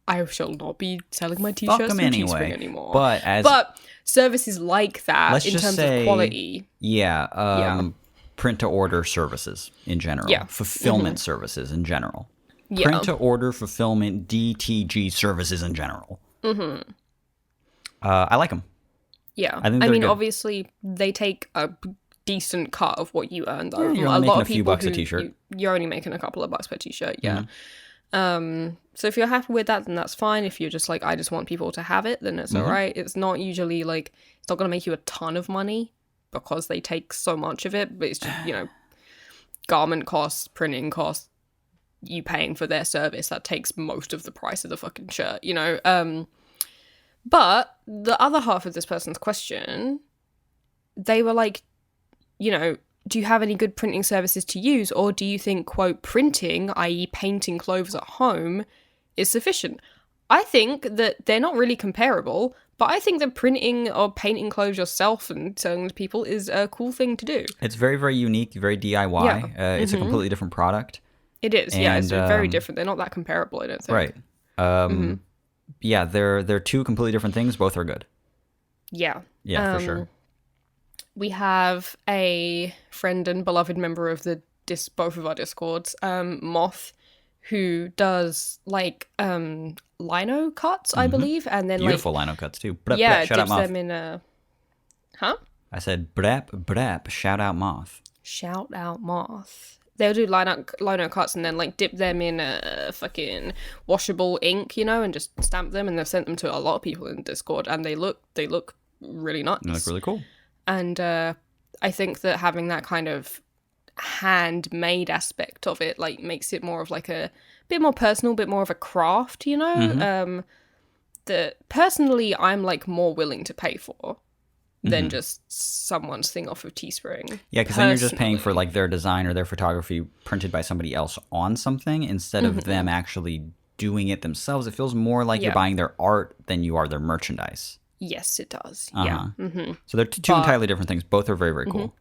I shall not be selling my t-shirts through Teespring anymore. But services like that, in terms of quality, print to order services in general, fulfillment services in general, print to order fulfillment DTG services in general. I like them. Yeah, I mean, obviously they take a decent cut of what you earn, though. Yeah, you're only making a few bucks a t-shirt. You're only making a couple of bucks per t-shirt. Yeah. So if you're happy with that, then that's fine. If you're just like, I just want people to have it, then it's all right. It's not usually like, it's not going to make you a ton of money because they take so much of it, but it's just, you know, garment costs, printing costs, you paying for their service, that takes most of the price of the fucking shirt, you know? But the other half of this person's question, they were like, you know, do you have any good printing services to use, or do you think, quote, printing, i.e. painting clothes at home, is sufficient? I think that they're not really comparable, but I think that printing or painting clothes yourself and selling to people is a cool thing to do. It's very, very unique, very DIY. Yeah. It's a completely different product. It is, and, it's very different. They're not that comparable, I don't think. Right. Yeah, they're two completely different things. Both are good. Yeah. Yeah, for sure. We have a friend and beloved member of both of our Discords, Moth, who does like lino cuts, I believe, and then beautiful lino cuts too. Shout out Moth. Them in a. Huh? I said brep. Shout out Moth. Shout out Moth. They'll do lino cuts and then like dip them in a fucking washable ink, you know, and just stamp them, and they've sent them to a lot of people in Discord, and they look really nice. They look really cool. And I think that having that kind of handmade aspect of it like makes it more of like a bit more personal, bit more of a craft, you know? That personally I'm like more willing to pay for than just someone's thing off of Teespring. Yeah, because then you're just paying for like their design or their photography printed by somebody else on something instead of them actually doing it themselves. It feels more like you're buying their art than you are their merchandise. Yes, it does. Yeah. So they're two entirely different things. Both are very, very cool.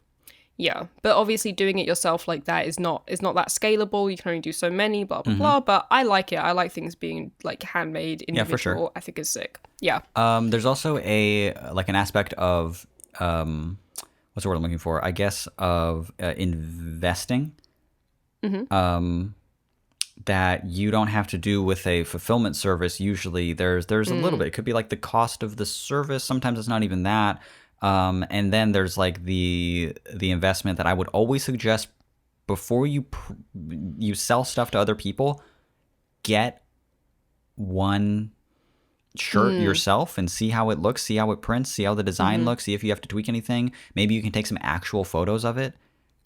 Yeah, but obviously doing it yourself like that is not that scalable. You can only do so many, blah blah blah. But I like it. I like things being like handmade, individual. Yeah, for sure. I think it's sick. Yeah. There's also an aspect of what's the word I'm looking for? I guess of investing. That you don't have to do with a fulfillment service. Usually there's a little bit. It could be like the cost of the service. Sometimes it's not even that. And then there's like the investment that I would always suggest before you sell stuff to other people, get one shirt yourself and see how it looks, see how it prints, see how the design looks, see if you have to tweak anything. Maybe you can take some actual photos of it.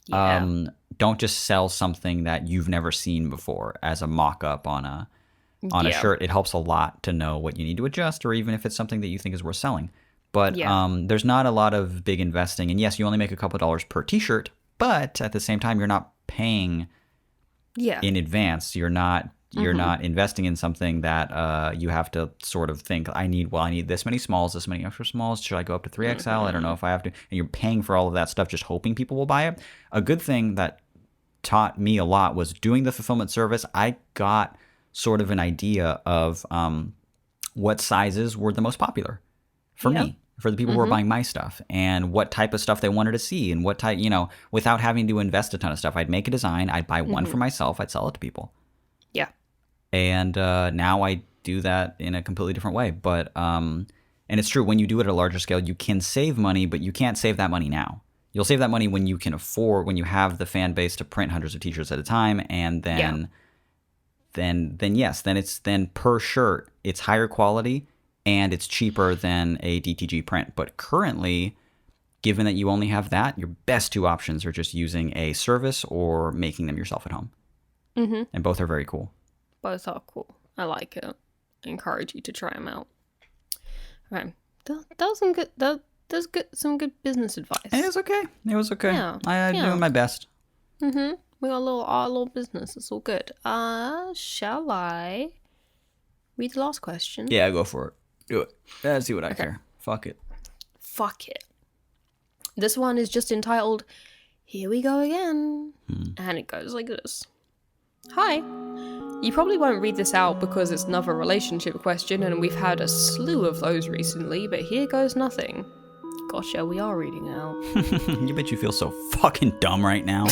Yeah. Don't just sell something that you've never seen before as a mock-up on a shirt. It helps a lot to know what you need to adjust, or even if it's something that you think is worth selling. But there's not a lot of big investing. And yes, you only make a couple of dollars per t-shirt, but at the same time, you're not paying in advance. You're not investing in something that you have to sort of think, I need this many smalls, this many extra smalls. Should I go up to 3XL? I don't know if I have to. And you're paying for all of that stuff, just hoping people will buy it. A good thing that taught me a lot was doing the fulfillment service. I got sort of an idea of what sizes were the most popular for me, for the people who were buying my stuff, and what type of stuff they wanted to see, and what type, without having to invest a ton of stuff. I'd make a design, I'd buy one for myself, I'd sell it to people. Yeah. And now I do that in a completely different way. But And it's true, when you do it at a larger scale, you can save money, but you can't save that money now. You'll save that money when you can afford, when you have the fan base to print hundreds of t-shirts at a time, and then then per shirt, it's higher quality and it's cheaper than a DTG print. But currently, given that you only have that, your best two options are just using a service or making them yourself at home. Mm-hmm. And both are very cool. Both are cool. I like it. I encourage you to try them out. Right. That was some good. That's good. Some good business advice. It was okay. Yeah. I doing my best. Mm-hmm. We got our little business. It's all good. Shall I read the last question? Yeah, go for it. Do it. Let's see what I care. Fuck it. This one is just entitled, Here We Go Again. And it goes like this. Hi. You probably won't read this out because it's another relationship question and we've had a slew of those recently, but here goes nothing. Gosh, yeah, we are reading it out. You bet you feel so fucking dumb right now.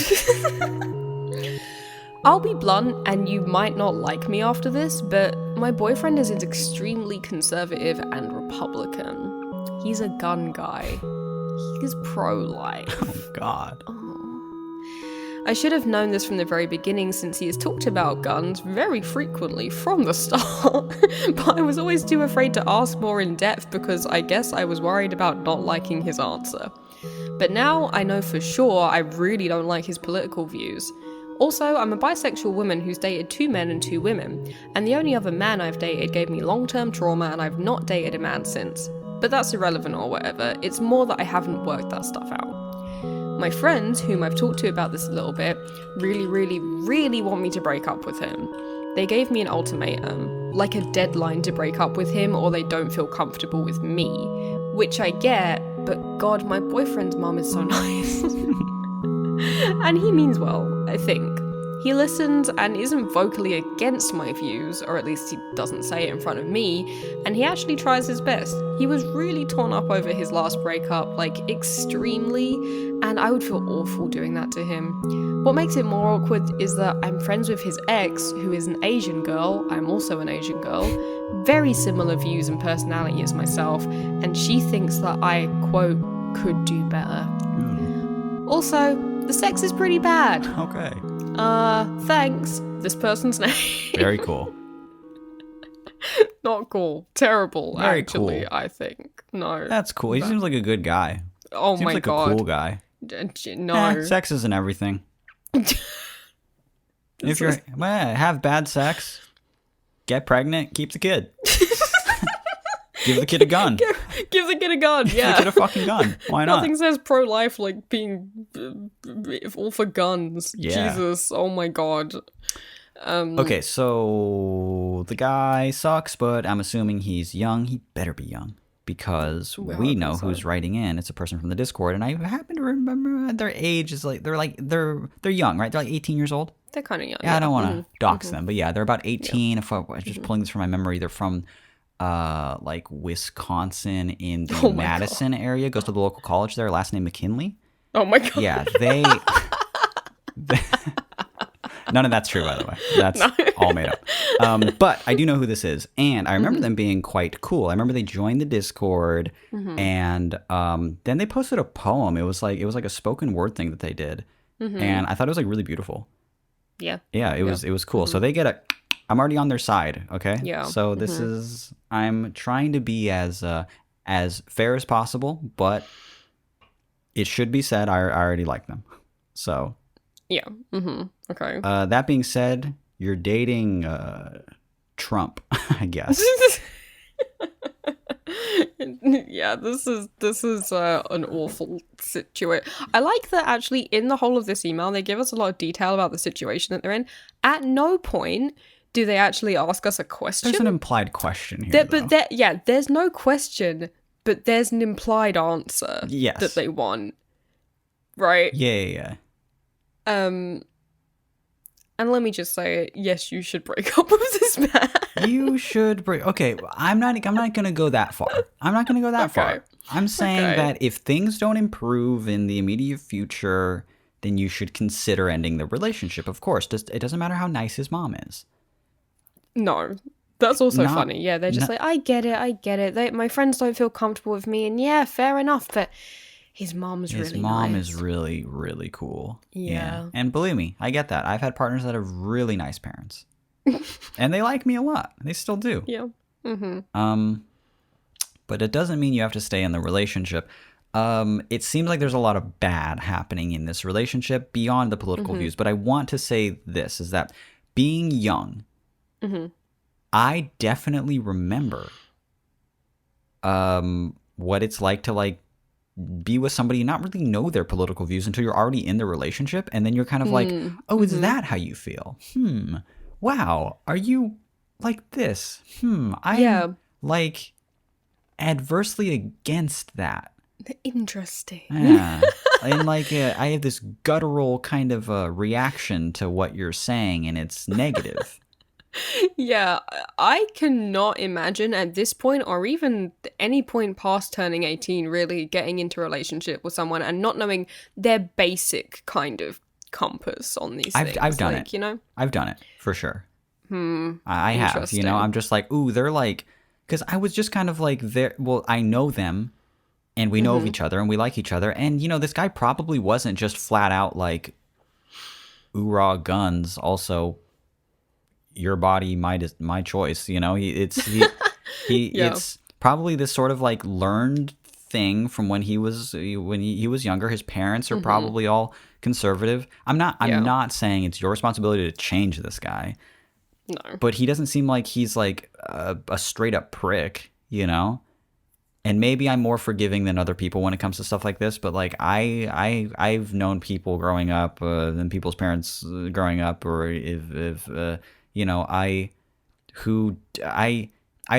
I'll be blunt, and you might not like me after this, but my boyfriend is extremely conservative and Republican. He's a gun guy. He's pro-life. Oh, God. I should have known this from the very beginning since he has talked about guns very frequently from the start, but I was always too afraid to ask more in depth because I guess I was worried about not liking his answer. But now I know for sure I really don't like his political views. Also, I'm a bisexual woman who's dated 2 men and 2 women, and the only other man I've dated gave me long-term trauma and I've not dated a man since. But that's irrelevant or whatever, it's more that I haven't worked that stuff out. My friends, whom I've talked to about this a little bit, really want me to break up with him. They gave me an ultimatum, like a deadline to break up with him or they don't feel comfortable with me, which I get, but God, my boyfriend's mum is so nice. And he means well, I think. He listens and isn't vocally against my views, or at least he doesn't say it in front of me, and he actually tries his best. He was really torn up over his last breakup, like extremely, and I would feel awful doing that to him. What makes it more awkward is that I'm friends with his ex, who is an Asian girl, I'm also an Asian girl, very similar views and personality as myself, and she thinks that I, quote, could do better. Also, the sex is pretty bad. Okay. Thanks. This person's name. Very cool. Not cool. Terrible, Very actually, cool. I think. No. That's cool. He seems like a good guy. Oh seems my like God. a cool guy. No. Sex isn't everything. If you're have bad sex, get pregnant, keep the kid. Give the kid a gun. Give the kid a gun, yeah. Give the kid a fucking gun. Why not? Nothing says pro-life like being all for guns. Yeah. Jesus, oh my God. Okay, so the guy sucks, but I'm assuming he's young. He better be young because we know who's writing in. It's a person from the Discord, and I happen to remember their age is they're young, right? They're like 18 years old. They're kind of young. Yeah, I don't want to dox them, but yeah, they're about 18. If I was just pulling this from my memory, they're from like Wisconsin in the Madison area. Goes to the local college there. Last name McKinley. Oh my God. Yeah, they none of that's true, by the way. That's all made up. But I do know who this is, and I remember them being quite cool. I remember they joined the Discord, and then they posted a poem. It was like a spoken word thing that they did, and I thought it was like really beautiful. Yeah. Yeah, it was cool. So they get a. I'm already on their side. Okay. Yeah. So this is. I'm trying to be as fair as possible, but it should be said I already like them. So. Yeah. Okay. That being said, you're dating Trump, I guess. Yeah, this is an awful situation. I like that actually in the whole of this email they give us a lot of detail about the situation that they're in. At no point do they actually ask us a question. There's an implied question here. There's no question, but there's an implied answer that they want. Right? Yeah. And let me just say, yes, you should break up with this man. You should break. Okay, I'm not gonna go that far. I'm not gonna go that far. I'm saying that if things don't improve in the immediate future, then you should consider ending the relationship. Of course, it doesn't matter how nice his mom is. No, That's also not, funny. Yeah, they're just not like, I get it. My friends don't feel comfortable with me, and yeah, fair enough. But his mom's his really mom nice. is really, really cool. Yeah. And believe me, I get that. I've had partners that have really nice parents. And they like me a lot. They still do. Yeah. Mm-hmm. But it doesn't mean you have to stay in the relationship. It seems like there's a lot of bad happening in this relationship beyond the political views. But I want to say this, is that being young, I definitely remember what it's like to like be with somebody and not really know their political views until you're already in the relationship. And then you're kind of like, oh, is that how you feel? Wow. Are you like this? I'm like adversely against that. Interesting. Yeah. And like I have this guttural kind of reaction to what you're saying, and it's negative. Yeah, I cannot imagine at this point or even any point past turning 18 really getting into a relationship with someone and not knowing their basic kind of compass on these things. I've done like, it. You know? I've done it for sure. I have, Interesting. I'm just like, ooh, they're like, because I was just kind of like, well, I know them and we know of each other and we like each other. And, this guy probably wasn't just flat out like, oorah guns. Also, your body, my choice. It's probably this sort of like learned thing from when he was younger. His parents are probably all conservative. I'm not saying it's your responsibility to change this guy. No. But he doesn't seem like he's like a straight up prick, And maybe I'm more forgiving than other people when it comes to stuff like this. But like I've known people growing up, and people's parents growing up, or I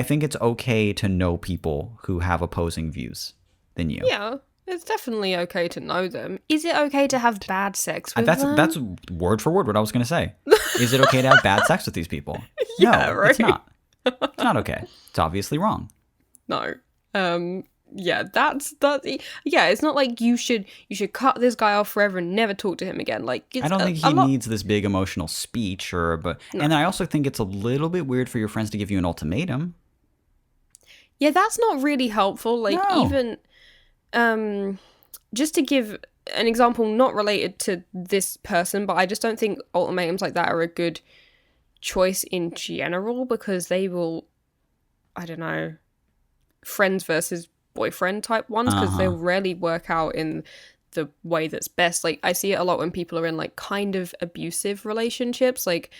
think it's okay to know people who have opposing views than you. Yeah, it's definitely okay to know them. Is it okay to have bad sex with them? That's word for word what I was going to say. Is it okay to have bad sex with these people? Yeah, no, right. It's not. It's not okay. It's obviously wrong. No. Yeah, it's not like you should cut this guy off forever and never talk to him again. Like, I don't think he needs this big emotional speech and I also think it's a little bit weird for your friends to give you an ultimatum. Yeah, that's not really helpful. Like, No. even just to give an example not related to this person, but I just don't think ultimatums like that are a good choice in general, because they will, I don't know, friends versus boyfriend type ones, because they'll rarely work out in the way that's best. Like, I see it a lot when people are in like kind of abusive relationships, like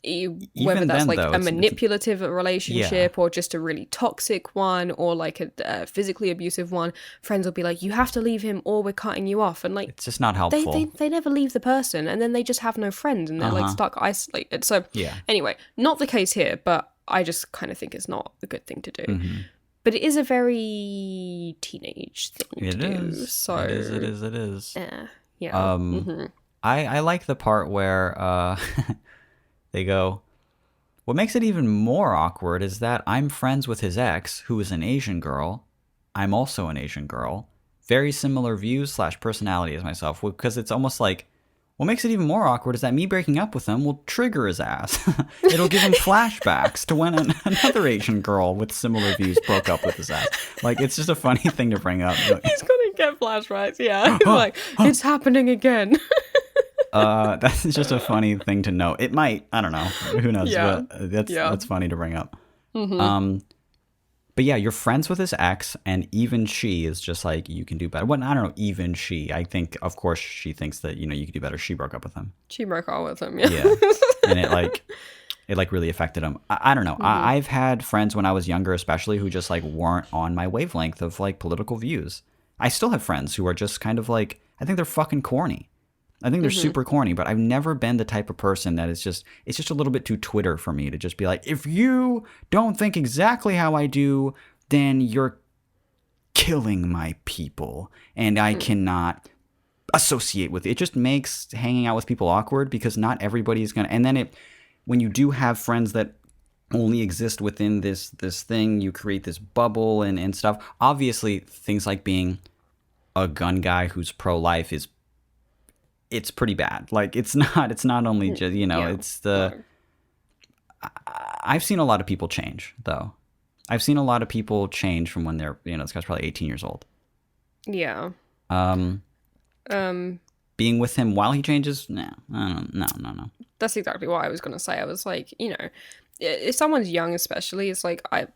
whether that's then, like though, a manipulative relationship or just a really toxic one, or like a physically abusive one. Friends will be like, you have to leave him or we're cutting you off, and like it's just not helpful. They never leave the person, and then they just have no friends, and they're like stuck isolated. So anyway, not the case here, but I just kind of think it's not a good thing to do. But it is a very teenage thing to do. So it is. Yeah. I like the part where they go, what makes it even more awkward is that I'm friends with his ex, who is an Asian girl. I'm also an Asian girl. Very similar views / personality as myself, because it's almost like, what makes it even more awkward is that me breaking up with him will trigger his ass. It'll give him flashbacks to when another Asian girl with similar views broke up with his ass. Like, it's just a funny thing to bring up. He's gonna get flashbacks, yeah. He's like, it's happening again. That's just a funny thing to know. It might, I don't know. Who knows? Yeah. But that's funny to bring up. But yeah, you're friends with his ex, and even she is just like, you can do better. Well, I don't know, even she. I think, of course, she thinks that, you can do better. She broke up with him. She broke up with him, yeah. Yeah. And it really affected him. I don't know. I've had friends when I was younger, especially, who just like weren't on my wavelength of like political views. I still have friends who are just kind of like, I think they're fucking corny. I think they're super corny, but I've never been the type of person that it's just a little bit too Twitter for me to just be like, if you don't think exactly how I do, then you're killing my people and I cannot associate with it. It just makes hanging out with people awkward, because not everybody is going to, and then when you do have friends that only exist within this thing, you create this bubble and stuff. Obviously, things like being a gun guy who's pro-life it's pretty bad. Like, it's not only just, it's I've seen a lot of people change, though. I've seen a lot of people change from when they're, this guy's probably 18 years old. Yeah. Being with him while he changes, no. That's exactly what I was going to say. I was like, if someone's young especially, it's like, I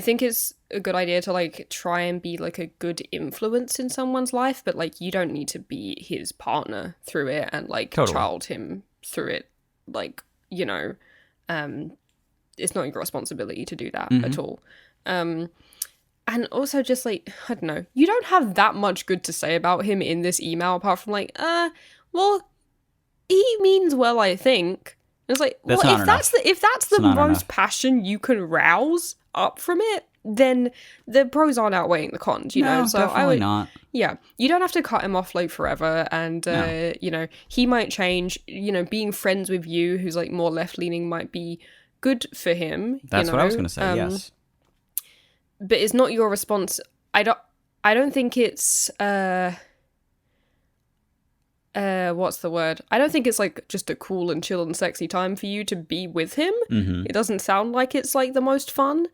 think it's a good idea to, like, try and be, like, a good influence in someone's life, but, like, you don't need to be his partner through it and, like, child him through it. Like, it's not your responsibility to do that at all. And also just, like, I don't know, you don't have that much good to say about him in this email apart from, like, well, he means well, I think. And it's like, well, if that's the most passion you can rouse up from it, then the pros aren't outweighing the cons, know? So definitely not. Yeah, you don't have to cut him off, like, forever, and, he might change, being friends with you, who's, like, more left-leaning, might be good for him. That's what I was going to say, yes. But it's not your response. I don't think it's, what's the word? I don't think it's, like, just a cool and chill and sexy time for you to be with him. It doesn't sound like it's, like, the most fun.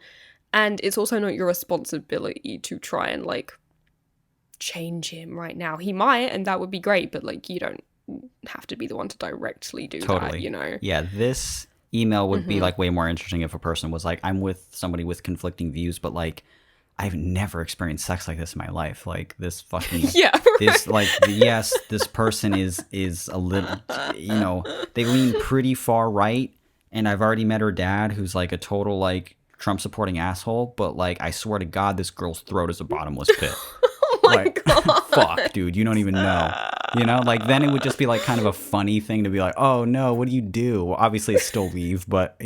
And it's also not your responsibility to try and, like, change him right now. He might, and that would be great, but, like, you don't have to be the one to directly do that, Yeah, this email would be, like, way more interesting if a person was like, I'm with somebody with conflicting views, but, like, I've never experienced sex like this in my life. Like, this fucking... Yeah, right. This, like, yes, this person is a little... they lean pretty far right, and I've already met her dad, who's, like, a total, like, Trump-supporting asshole, but, like, I swear to God, this girl's throat is a bottomless pit. Oh my God. Fuck, dude, you don't even know. Like, then it would just be, like, kind of a funny thing to be like, oh, no, what do you do? Well, obviously, it's still leave, but,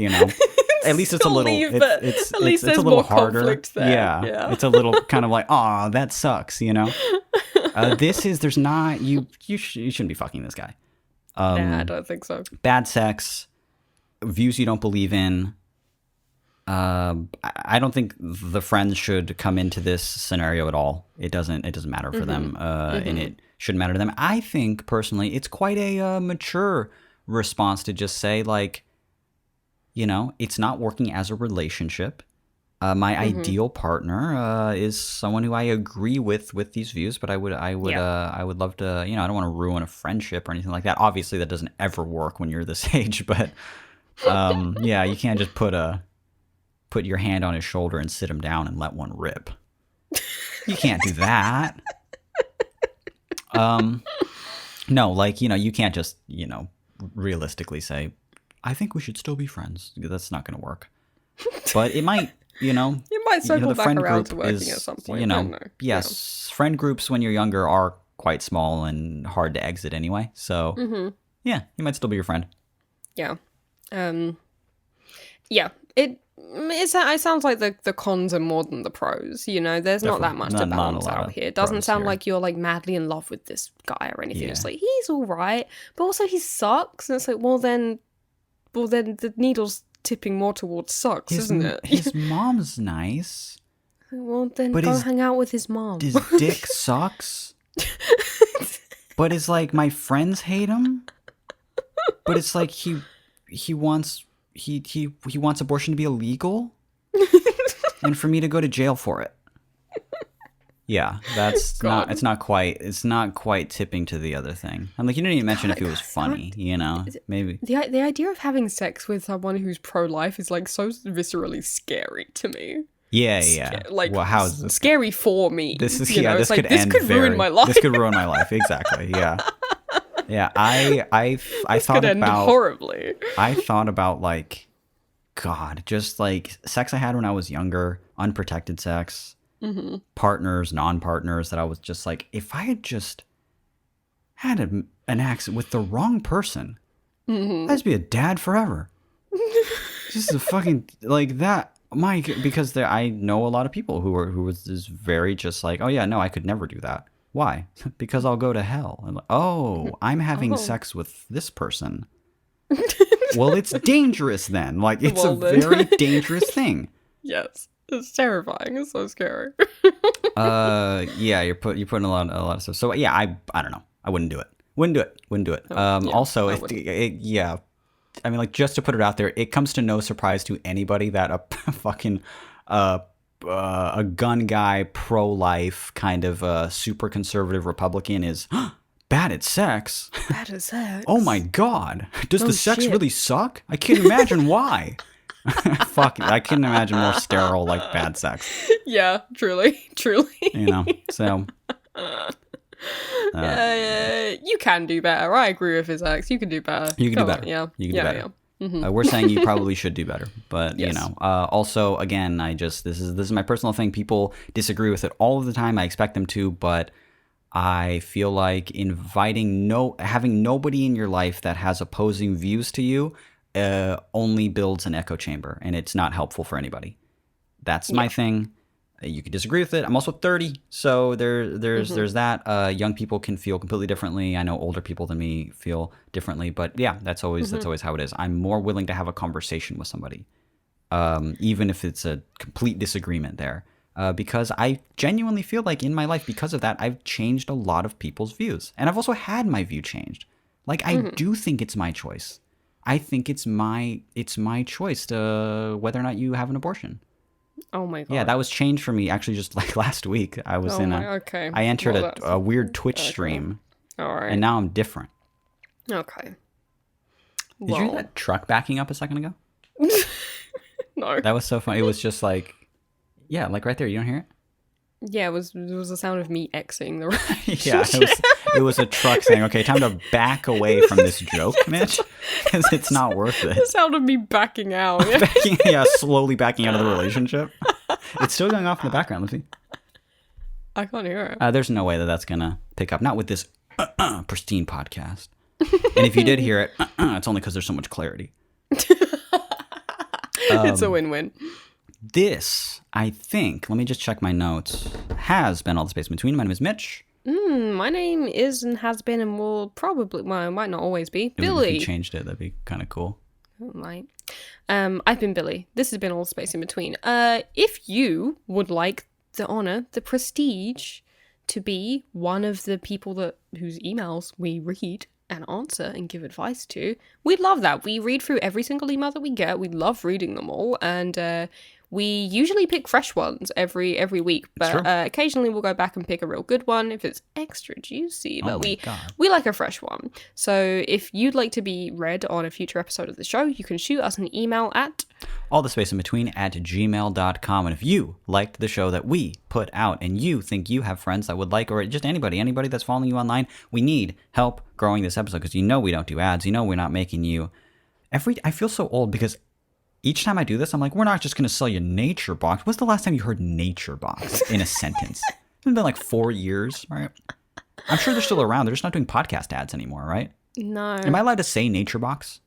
at least it's a little, it's a little harder. There. Yeah, it's a little kind of like, oh, that sucks, there's not, you shouldn't be fucking this guy. Nah, I don't think so. Bad sex, views you don't believe in. I don't think the friends should come into this scenario at all. It doesn't matter for them, and it shouldn't matter to them. I think personally, it's quite a mature response to just say, like, it's not working as a relationship. My ideal partner is someone who I agree with these views, but I would love to, I don't want to ruin a friendship or anything like that. Obviously, that doesn't ever work when you're this age, but yeah, you can't just put your hand on his shoulder and sit him down and let one rip. You can't do that. No, like, you can't just, realistically say, I think we should still be friends. That's not going to work. But it might, it might circle back around to working at some point. Yes, friend groups when you're younger are quite small and hard to exit anyway. So, yeah, he might still be your friend. Yeah. Yeah. It sounds like the cons are more than the pros, there's not that much to balance out here. It doesn't sound like you're, like, madly in love with this guy or anything. It's like, he's all right, but also he sucks. And it's like, well then the needle's tipping more towards sucks, isn't it? His mom's nice. Well, then go hang out with his mom. His dick sucks. But it's like, my friends hate him. But it's like, he wants abortion to be illegal and for me to go to jail for it. Yeah, it's not quite tipping to the other thing. I'm like, you didn't even mention if it was funny, maybe. The idea of having sex with someone who's pro-life is, like, so viscerally scary to me. Yeah. Like, well, how is this scary for me? This is this could ruin my life. This could ruin my life. Exactly. Yeah. Yeah, I thought end horribly. I thought about, like, God, just, like, sex I had when I was younger, unprotected sex, partners, non-partners, that I was just like, if I had just had an accident with the wrong person, I'd just be a dad forever. Just a fucking, like, that. Because I know a lot of people who was just very just like, oh yeah, no, I could never do that. Why? Because I'll go to hell. I'm like, oh, I'm having sex with this person. Well, it's dangerous then. Like, it's a very dangerous thing. Yes, it's terrifying. It's so scary. Yeah, you're putting a lot of stuff. So yeah, I don't know. I wouldn't do it. Wouldn't do it. Yeah, Also, I mean, like, just to put it out there, it comes to no surprise to anybody that a fucking a gun guy, pro-life kind of super conservative Republican is bad at sex. Bad as sex. Oh my god, does the sex shit. really suck? I can't imagine why. Fuck, I couldn't imagine more sterile like bad sex. Yeah, truly. You know, so. You can do better. I agree with his ex. You can do better. You can Come do on, better. Yeah. You can yeah, do better. Yeah. We're saying you probably should do better, but Yes. you know. Also, again, this is my personal thing. People disagree with it all of the time. I expect them to, but I feel like having nobody in your life that has opposing views to you only builds an echo chamber, and it's not helpful for anybody. That's my thing. You can disagree with it. I'm also 30, so there's that. Young people can feel completely differently. I know older people than me feel differently, but yeah, that's always how it is. I'm more willing to have a conversation with somebody, even if it's a complete disagreement there, because I genuinely feel like in my life, because of that, I've changed a lot of people's views, and I've also had my view changed. Like I do think it's my choice. I think it's my choice to whether or not you have an abortion. Oh my god. Yeah, that was changed for me actually just like last week. I was I entered a weird Twitch stream. All right. And now I'm different. Okay. Did you hear that truck backing up a second ago? No. That was so funny. It was just like, yeah, like right there. You don't hear it? Yeah, it was the sound of me Xing the right. Yeah, it was a truck saying, okay, time to back away from this joke, Mitch, because it's not worth it. The sound of me backing out. Slowly backing out of the relationship. It's still going off in the background. Let's see. I can't hear it. There's no way that's going to pick up. Not with this pristine podcast. And if you did hear it, it's only because there's so much clarity. It's a win-win. This, I think, let me just check my notes, has been All the Space in Between. My name is Mitch. My name is and has been and will probably, well, it might not always be, Billy. If you changed it, that'd be kind of cool. It might. I've been Billy. This has been All the Space in Between. If you would like the honor, the prestige to be one of the people whose emails we read and answer and give advice to, we'd love that. We read through every single email that we get. We love reading them all, and we usually pick fresh ones every week, but occasionally we'll go back and pick a real good one if it's extra juicy. But we like a fresh one. So if you'd like to be read on a future episode of the show, you can shoot us an email at allthespacein-between@gmail.com. And if you liked the show that we put out and you think you have friends that would like, or just anybody that's following you online, we need help growing this episode because we don't do ads. We're not making you I feel so old because each time I do this, I'm like, we're not just going to sell you Nature Box. When's the last time you heard Nature Box in a sentence? It's been like 4 years, right? I'm sure they're still around. They're just not doing podcast ads anymore, right? No. Am I allowed to say Nature Box?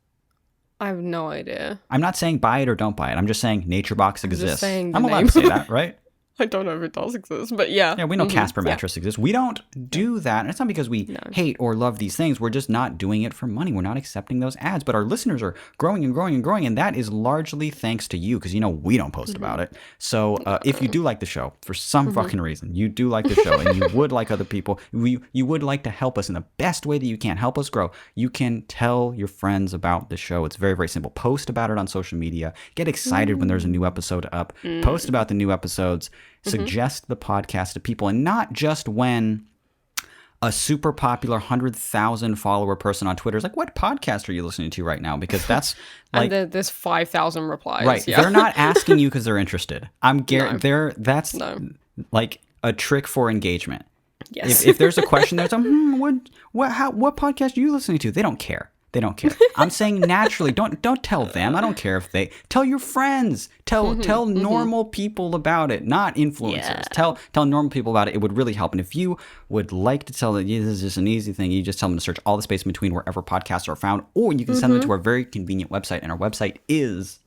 I have no idea. I'm not saying buy it or don't buy it. I'm just saying Nature Box exists. I'm allowed to say that, right? I don't know if it does exist, but yeah. Yeah, we know Casper mattress exists. We don't do that. And it's not because we hate or love these things. We're just not doing it for money. We're not accepting those ads. But our listeners are growing and growing and growing. And that is largely thanks to you because, we don't post about it. So if you do like the show, for some fucking reason, you do like the show and you would like other people, you would like to help us in the best way that you can, help us grow, you can tell your friends about the show. It's very, very simple. Post about it on social media. Get excited when there's a new episode up. Post about the new episodes. Suggest the podcast to people, and not just when a super popular 100,000 follower person on Twitter is like, what podcast are you listening to right now? Because that's like... and there's 5,000 replies. Right. Yeah. They're not asking you because they're interested. That's like a trick for engagement. Yes. If there's a question, there's what podcast are you listening to? They don't care. They don't care. I'm saying naturally, don't tell them. I don't care if they tell your friends. Tell normal people about it, not influencers. Yeah. Tell normal people about it. It would really help. And if you would like to tell them, this is just an easy thing, you just tell them to search All the Space in Between wherever podcasts are found, or you can send them to our very convenient website. And our website is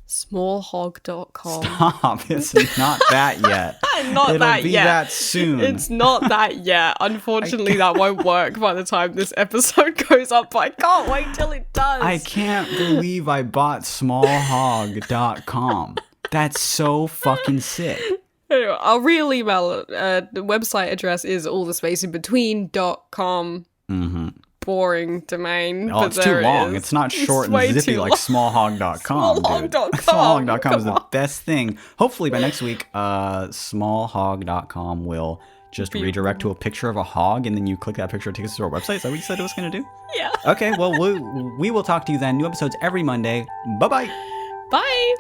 smallhog.com. Stop. It's not that yet. It'll be that soon. It's not that yet. Unfortunately, that won't work by the time this episode goes up. But I can't wait till it does. I can't believe I bought smallhog.com. That's so fucking sick. Anyway, our real email, the website address is allthespaceinbetween.com. boring domain. Oh, but it's too there it long. is. It's not short It's way and zippy too like long. smallhog.com, dude. Smallhog.com. Smallhog.com is the Come on. best thing. Hopefully by next week, smallhog.com will just redirect to a picture of a hog, and then you click that picture, it takes us to our website. Is that what you said it was going to do? Yeah. Okay, well, we will talk to you then. New episodes every Monday. Bye-bye. Bye.